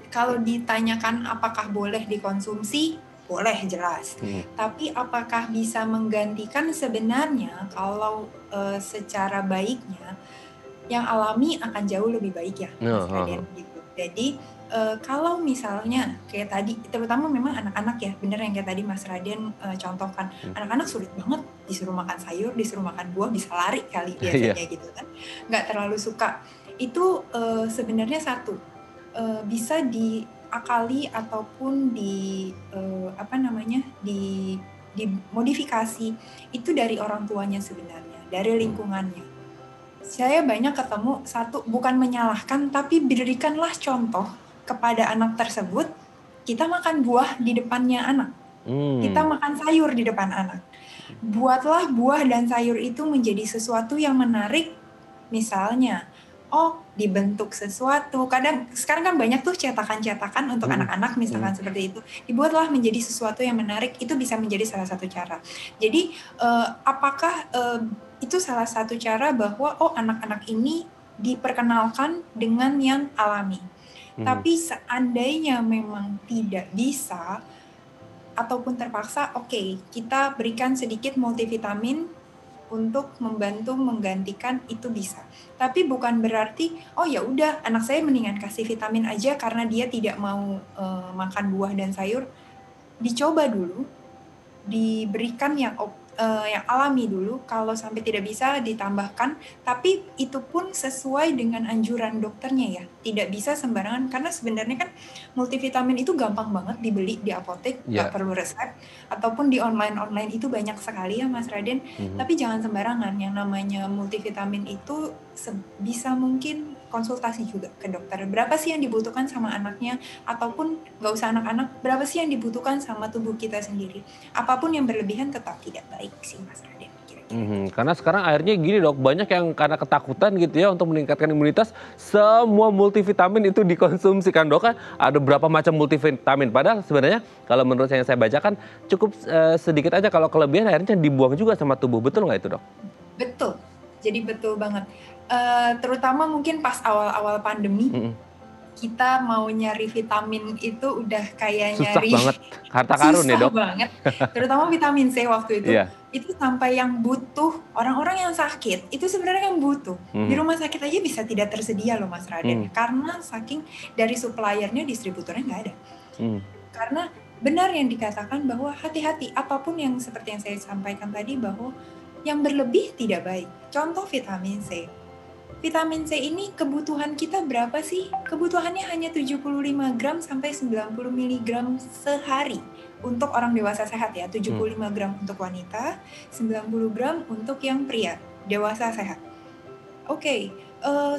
kalau ditanyakan apakah boleh dikonsumsi, boleh jelas. Tapi apakah bisa menggantikan, sebenarnya kalau secara baiknya yang alami akan jauh lebih baik ya, Mas Raden gitu. Jadi kalau misalnya kayak tadi, terutama memang anak-anak ya, bener yang kayak tadi Mas Raden contohkan, anak-anak sulit banget disuruh makan sayur, disuruh makan buah, bisa lari kali biasanya gitu kan, nggak terlalu suka. Itu sebenarnya bisa diakali ataupun dimodifikasi itu dari orang tuanya sebenarnya, dari lingkungannya. Saya banyak ketemu bukan menyalahkan, tapi berikanlah contoh kepada anak tersebut. Kita makan buah di depannya anak, kita makan sayur di depan anak. Buatlah buah dan sayur itu menjadi sesuatu yang menarik. Misalnya, dibentuk sesuatu. Sekarang kan banyak tuh cetakan-cetakan untuk anak-anak misalkan seperti itu. Dibuatlah menjadi sesuatu yang menarik, itu bisa menjadi salah satu cara. Jadi apakah itu salah satu cara bahwa anak-anak ini diperkenalkan dengan yang alami. Tapi seandainya memang tidak bisa ataupun terpaksa, kita berikan sedikit multivitamin untuk membantu menggantikan, itu bisa. Tapi bukan berarti ya udah anak saya mendingan kasih vitamin aja karena dia tidak mau makan buah dan sayur. Dicoba dulu, diberikan yang alami dulu, kalau sampai tidak bisa ditambahkan, tapi itu pun sesuai dengan anjuran dokternya ya, tidak bisa sembarangan, karena sebenarnya kan multivitamin itu gampang banget dibeli di apotek, nggak perlu resep, ataupun di online itu banyak sekali ya Mas Raden, tapi jangan sembarangan. Yang namanya multivitamin itu bisa mungkin konsultasi juga ke dokter, berapa sih yang dibutuhkan sama anaknya, ataupun nggak usah anak-anak, berapa sih yang dibutuhkan sama tubuh kita sendiri. Apapun yang berlebihan tetap tidak baik sih Mas Raden. Karena sekarang akhirnya gini dok, banyak yang karena ketakutan gitu ya untuk meningkatkan imunitas, semua multivitamin itu dikonsumsi kan dok, kan ada berapa macam multivitamin, padahal sebenarnya kalau menurut yang saya baca kan cukup sedikit aja, kalau kelebihan akhirnya dibuang juga sama tubuh, betul nggak itu dok? Betul, jadi betul banget. Terutama mungkin pas awal-awal pandemi, kita mau nyari vitamin itu udah kayak susah banget, harta karun ya dok. Banget, terutama vitamin C waktu itu. Itu sampai yang butuh, orang-orang yang sakit itu sebenarnya yang butuh di rumah sakit aja bisa tidak tersedia loh Mas Raden, karena saking dari suppliernya, distributornya nggak ada. Karena benar yang dikatakan bahwa hati-hati, apapun yang seperti yang saya sampaikan tadi, bahwa yang berlebih tidak baik. Contoh vitamin C, vitamin C ini kebutuhan kita berapa sih? Kebutuhannya hanya 75 gram sampai 90 mg sehari untuk orang dewasa sehat ya. 75 gram untuk wanita, 90 gram untuk yang pria dewasa sehat. Oke,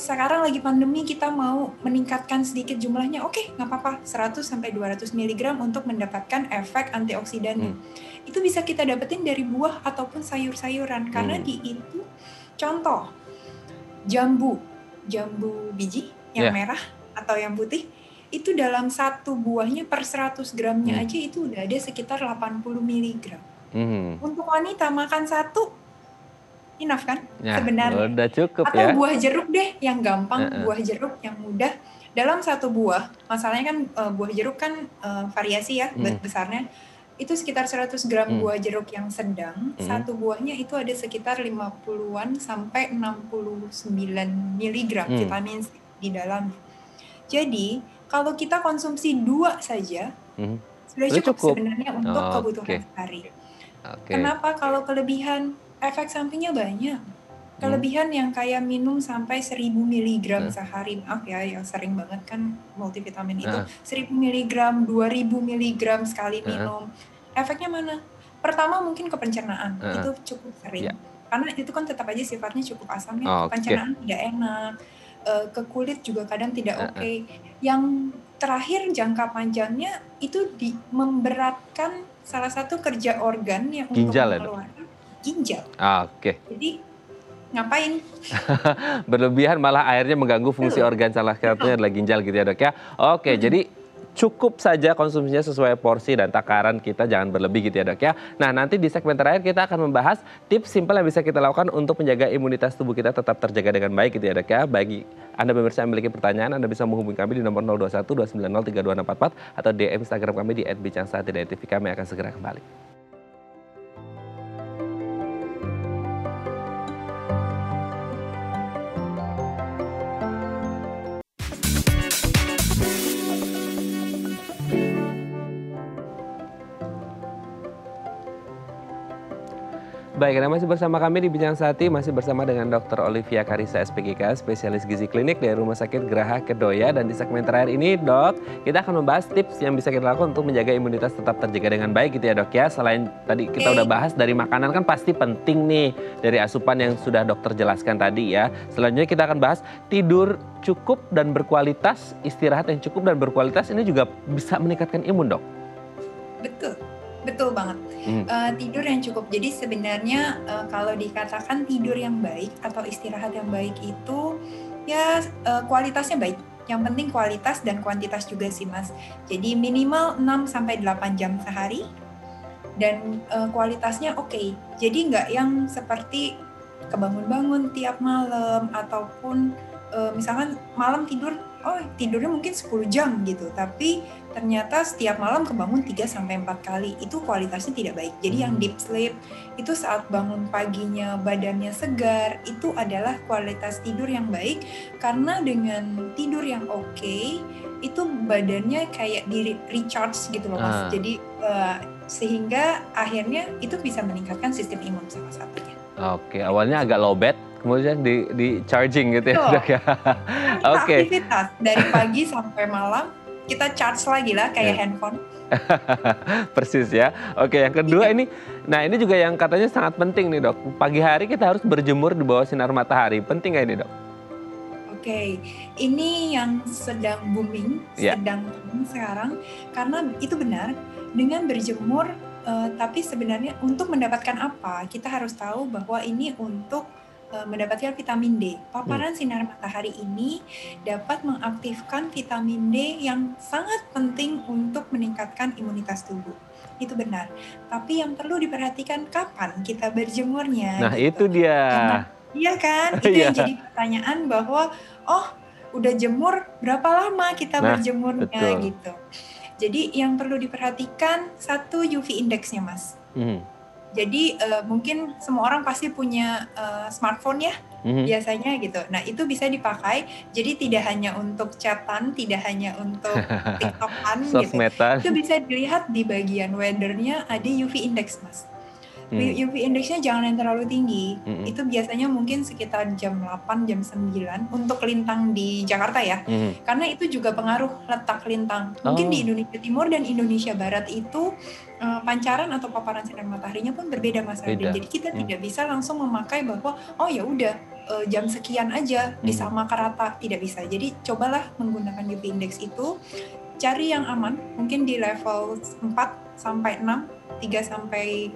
sekarang lagi pandemi kita mau meningkatkan sedikit jumlahnya. Oke, nggak apa-apa, 100 sampai 200 mg untuk mendapatkan efek antioksidannya. Itu bisa kita dapetin dari buah ataupun sayur-sayuran karena di itu contoh jambu biji yang merah atau yang putih itu dalam satu buahnya per 100 gramnya aja itu udah ada sekitar 80 mg. Untuk wanita makan satu enough kan sebenarnya. Udah cukup atau ya. Buah jeruk deh yang gampang, buah jeruk yang mudah. Dalam satu buah, masalahnya kan buah jeruk kan variasi ya besarnya. Itu sekitar 100 gram buah jeruk yang sedang, satu buahnya itu ada sekitar 50-an sampai 69 mg vitamin C di dalamnya. Jadi, kalau kita konsumsi 2 saja, sudah cukup sebenarnya untuk kebutuhan sehari. Kenapa? Kalau kelebihan, efek sampingnya banyak. Kelebihan yang kayak minum sampai 1000 mg sehari, maaf ya, yang sering banget kan multivitamin itu, 1000 mg, 2000 mg sekali minum. Efeknya mana? Pertama mungkin ke pencernaan, itu cukup sering. Karena itu kan tetap aja sifatnya cukup asam ya, pencernaan tidak enak, ke kulit juga kadang tidak oke. Yang terakhir jangka panjangnya itu memberatkan salah satu kerja organ yang untuk mengeluarkan ginjal. Jadi ngapain? Berlebihan malah akhirnya mengganggu fungsi organ salah satunya adalah ginjal gitu ya dok ya. Jadi cukup saja konsumsinya sesuai porsi dan takaran kita, jangan berlebih gitu ya dok ya. Nah nanti di segmen terakhir kita akan membahas tips simpel yang bisa kita lakukan untuk menjaga imunitas tubuh kita tetap terjaga dengan baik gitu ya dok ya. Bagi Anda pemirsa yang memiliki pertanyaan, Anda bisa menghubungi kami di nomor 021 290 32644 atau DM Instagram kami di @bincangsaat.tv. Kami akan segera kembali. Baik, Anda masih bersama kami di Bincang Sati, masih bersama dengan Dr. Olivia Karissa, SPGK, spesialis gizi klinik dari Rumah Sakit Geraha Kedoya. Dan di segmen terakhir ini, dok, kita akan membahas tips yang bisa kita lakukan untuk menjaga imunitas tetap terjaga dengan baik gitu ya dok ya. Selain tadi kita udah bahas dari makanan kan pasti penting nih, dari asupan yang sudah dokter jelaskan tadi ya. Selanjutnya kita akan bahas tidur cukup dan berkualitas, istirahat yang cukup dan berkualitas ini juga bisa meningkatkan imun dok. Betul banget. Tidur yang cukup. Jadi sebenarnya kalau dikatakan tidur yang baik atau istirahat yang baik itu ya kualitasnya baik. Yang penting kualitas dan kuantitas juga sih Mas. Jadi minimal 6-8 jam sehari dan kualitasnya oke. Jadi nggak yang seperti kebangun-bangun tiap malam ataupun misalkan malam tidurnya mungkin 10 jam gitu, tapi ternyata setiap malam kebangun 3-4 kali, itu kualitasnya tidak baik. Jadi yang deep sleep, itu saat bangun paginya badannya segar, itu adalah kualitas tidur yang baik, karena dengan tidur yang oke, itu badannya kayak di recharge gitu loh Mas. Jadi sehingga akhirnya itu bisa meningkatkan sistem imun salah satunya. Awalnya agak lowbat, kemudian di charging gitu ya. Aktivitas dari pagi sampai malam kita charge lagi lah kayak handphone. Persis ya. Yang kedua ini juga yang katanya sangat penting nih dok. Pagi hari kita harus berjemur di bawah sinar matahari. Penting nggak ini dok? Ini yang sedang booming, sekarang karena itu benar dengan berjemur. Tapi sebenarnya untuk mendapatkan apa? Kita harus tahu bahwa ini untuk mendapatkan vitamin D. Paparan sinar matahari ini dapat mengaktifkan vitamin D yang sangat penting untuk meningkatkan imunitas tubuh. Itu benar. Tapi yang perlu diperhatikan kapan kita berjemurnya. Nah, gitu. Itu dia. Iya kan? Itu yang jadi pertanyaan bahwa udah jemur berapa lama kita berjemurnya gitu. Jadi yang perlu diperhatikan satu UV index-nya Mas. Jadi mungkin semua orang pasti punya smartphone ya biasanya gitu. Nah itu bisa dipakai. Jadi tidak hanya untuk chatan, tidak hanya untuk TikTokan gitu. Itu bisa dilihat di bagian weather-nya ada UV index Mas. UV indexnya jangan yang terlalu tinggi. Itu biasanya mungkin sekitar jam 8, jam 9 untuk lintang di Jakarta ya. Karena itu juga pengaruh letak lintang. Mungkin di Indonesia Timur dan Indonesia Barat itu pancaran atau paparan sinar mataharinya pun berbeda Mas Radin. Jadi kita tidak bisa langsung memakai bahwa oh ya udah jam sekian aja disamakan rata, tidak bisa. Jadi cobalah menggunakan UV index itu, cari yang aman, mungkin di level 4 sampai 6, 3 sampai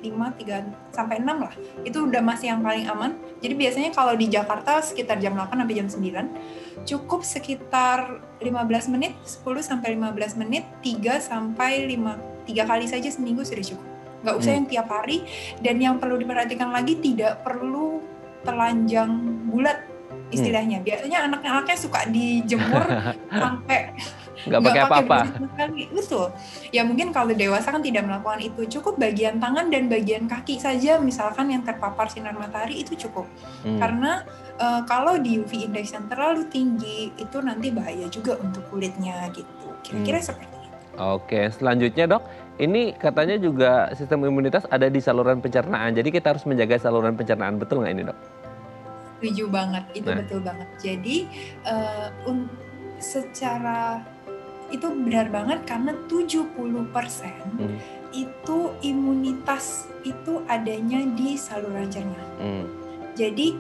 5, 3 sampai 6 lah. Itu udah masih yang paling aman. Jadi biasanya kalau di Jakarta sekitar jam 8 sampai jam 9, cukup sekitar 15 menit, 10 sampai 15 menit, 3 sampai 3 kali saja seminggu sudah cukup. Nggak usah yang tiap hari, dan yang perlu diperhatikan lagi tidak perlu telanjang bulat istilahnya. Biasanya anak-anaknya suka dijemur sampai nggak pakai apa-apa. Betul. Ya mungkin kalau dewasa kan tidak melakukan itu. Cukup bagian tangan dan bagian kaki saja misalkan yang terpapar sinar matahari itu cukup. Karena kalau di UV index yang terlalu tinggi itu nanti bahaya juga untuk kulitnya gitu. Kira-kira seperti itu. Oke, selanjutnya Dok, ini katanya juga sistem imunitas ada di saluran pencernaan. Jadi kita harus menjaga saluran pencernaan, betul nggak ini Dok? Setuju banget, itu betul banget. Jadi secara itu benar banget karena 70% itu imunitas itu adanya di saluran cerna. Jadi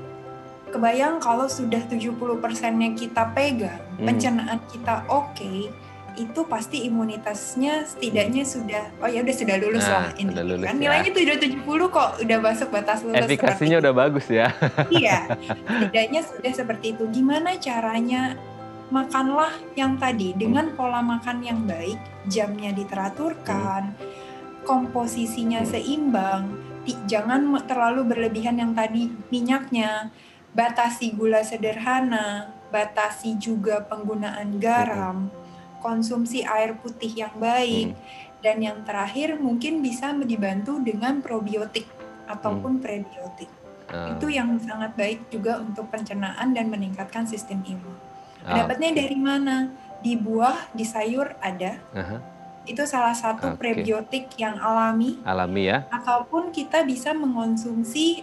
kebayang kalau sudah 70%-nya kita pegang, pencernaan kita oke, itu pasti imunitasnya setidaknya sudah sudah lulus lah ini. Kan nilainya sudah 70 kok, udah masuk batas lulus. Efikasinya udah bagus ya. Iya, setidaknya sudah seperti itu. Gimana caranya? Makanlah yang tadi dengan pola makan yang baik, jamnya diteraturkan, komposisinya seimbang, jangan terlalu berlebihan yang tadi minyaknya, batasi gula sederhana, batasi juga penggunaan garam, konsumsi air putih yang baik, dan yang terakhir mungkin bisa dibantu dengan probiotik ataupun prebiotik. Itu yang sangat baik juga untuk pencernaan dan meningkatkan sistem imun. Dapatnya dari mana? Di buah, di sayur ada. Itu salah satu prebiotik yang alami. Alami ya. Ataupun kita bisa mengonsumsi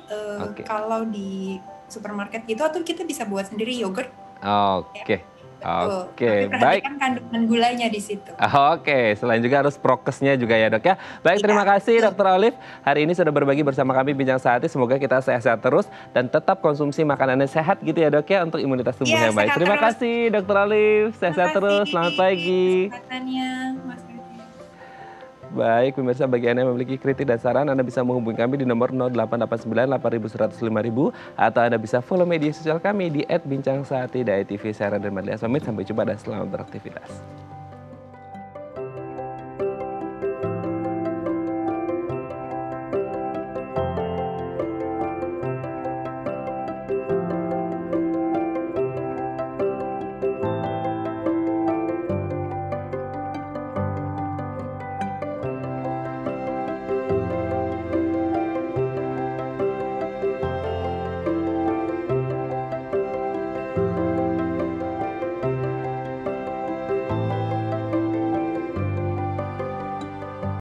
kalau di supermarket gitu, atau kita bisa buat sendiri yogurt. Oke. Tapi perhatikan kandungan gulanya di situ. Oke, selain juga harus prokesnya juga ya Dok ya. Baik, terima kasih Dr. Olive. Hari ini sudah berbagi bersama kami Bincang Sehati. Semoga kita sehat-sehat terus dan tetap konsumsi makanan yang sehat gitu ya Dok ya, untuk imunitas tubuh yang baik. Terima kasih Dr. Olive, sehat-sehat terus, selamat pagi. Baik, pemirsa, bagi Anda yang memiliki kritik dan saran, Anda bisa menghubungi kami di nomor 0889 8100 5000 atau Anda bisa follow media sosial kami di @bincang sehati.tv. Saya Raden Madlias pamit, sampai jumpa dan selamat beraktivitas.